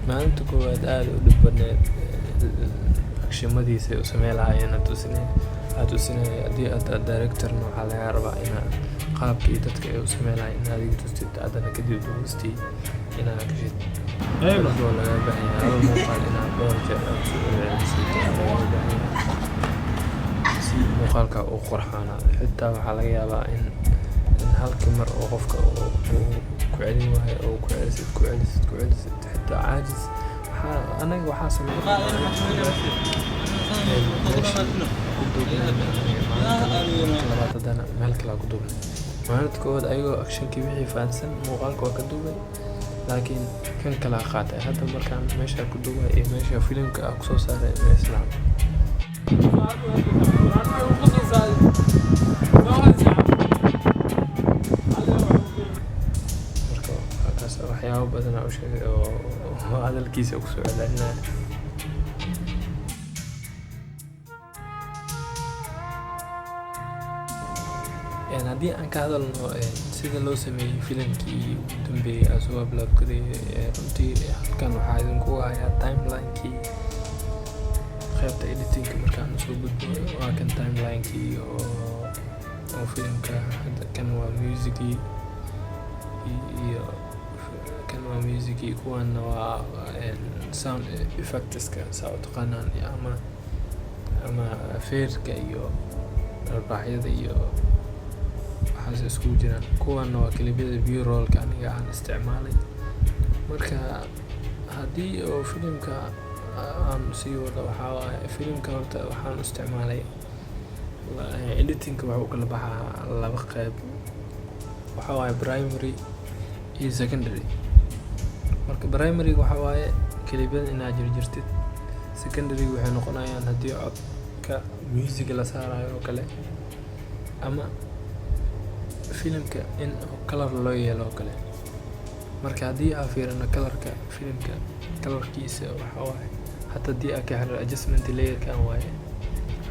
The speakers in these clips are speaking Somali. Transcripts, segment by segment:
maalinta koowaad aad u dhib badneed agshamadiisa u sameyn lahaayeen tusinaya haddii aad directorna waxaa laga rabaa inaad qaabkii dadka ay u sameyn lahaayeen inaad adiga tustid haddana kadib duubistii inaad gashid oo laga baahan yahay hal muuqaal inaad dhowr jeer aad soo celcelisid laga baahan yahay si muuqaalka uu qurxaanaado xitaa waxaa laga yaabaa in halkii mar oo qofka uu ku celin waayo oo ku celisid xitaa caajis anaga waxaa sameeyay meel kale ku duubnay maalinta koowaad ayagoo actionkii wixii fahansan muuqaalka waa ka duubay laakiin kan kala qaatay hadda markaan meesha ku duubay iyo meesha filimka ah kusoo saaray ma islaam marka waxyaabo badan u sheegay oo hadalkiisa ku soo celinaya haddii aan ka hadalno sida loo sameeyey filimkii ugu dambeeyay aan soo upload gareeyay runtii halkan waxaa idinku hayaa timelinekii qaybta editingka markaan soo gudbo waa kan timelinekii oo filimka kan waa musicii iyo kan waa musicii kuwana waa sound effectska saa u taqaanaan ama feerka iyo albaaxyada iyo waxaas isku jiraan kuwana waa kalibyada b-rollka aniga aan isticmaalay marka haddii oo filimka aan sii wado waxaa waaye filimka horta waxaan isticmaalay editingka waxuu kala baxaa laba qayb waxaa waaye primary iyo secondary marka primary waxaa waaye kalibyada inaad jirtid secondary waxay noqonayaan haddii codka music la saarayo oo kale ama filimka in color loo yeelo oo kale marka haddii aan fiirino colorka filimka colorkiisa waxaa waaye hatta haddii aan ka xiro adjustment layerkan waaye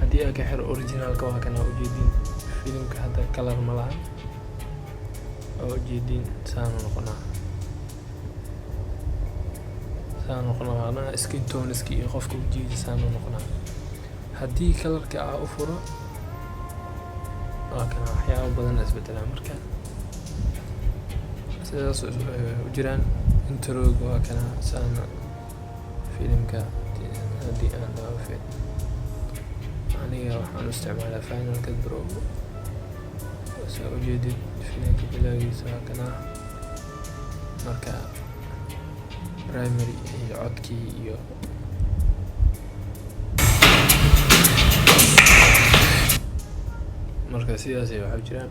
haddii aan ka xiro originalka waa kana ujeedin filimka hadda color ma laha oo ujeedin saan noqonaa skin toneski iyo qofka ujeedi saan noqonaa haddii colorka aan u furo waa kana waxyaabo badan isbedelaa marka sidaas u jiraan introga waa kana saana filimka haddii aan dhaafin aniga waxaan u isticmaalaa Final Cut Pro saa ujeedid filimka bilaagiisa waa kana marka primary iyo codkii iyo marka sidaas ay waxaa jiraan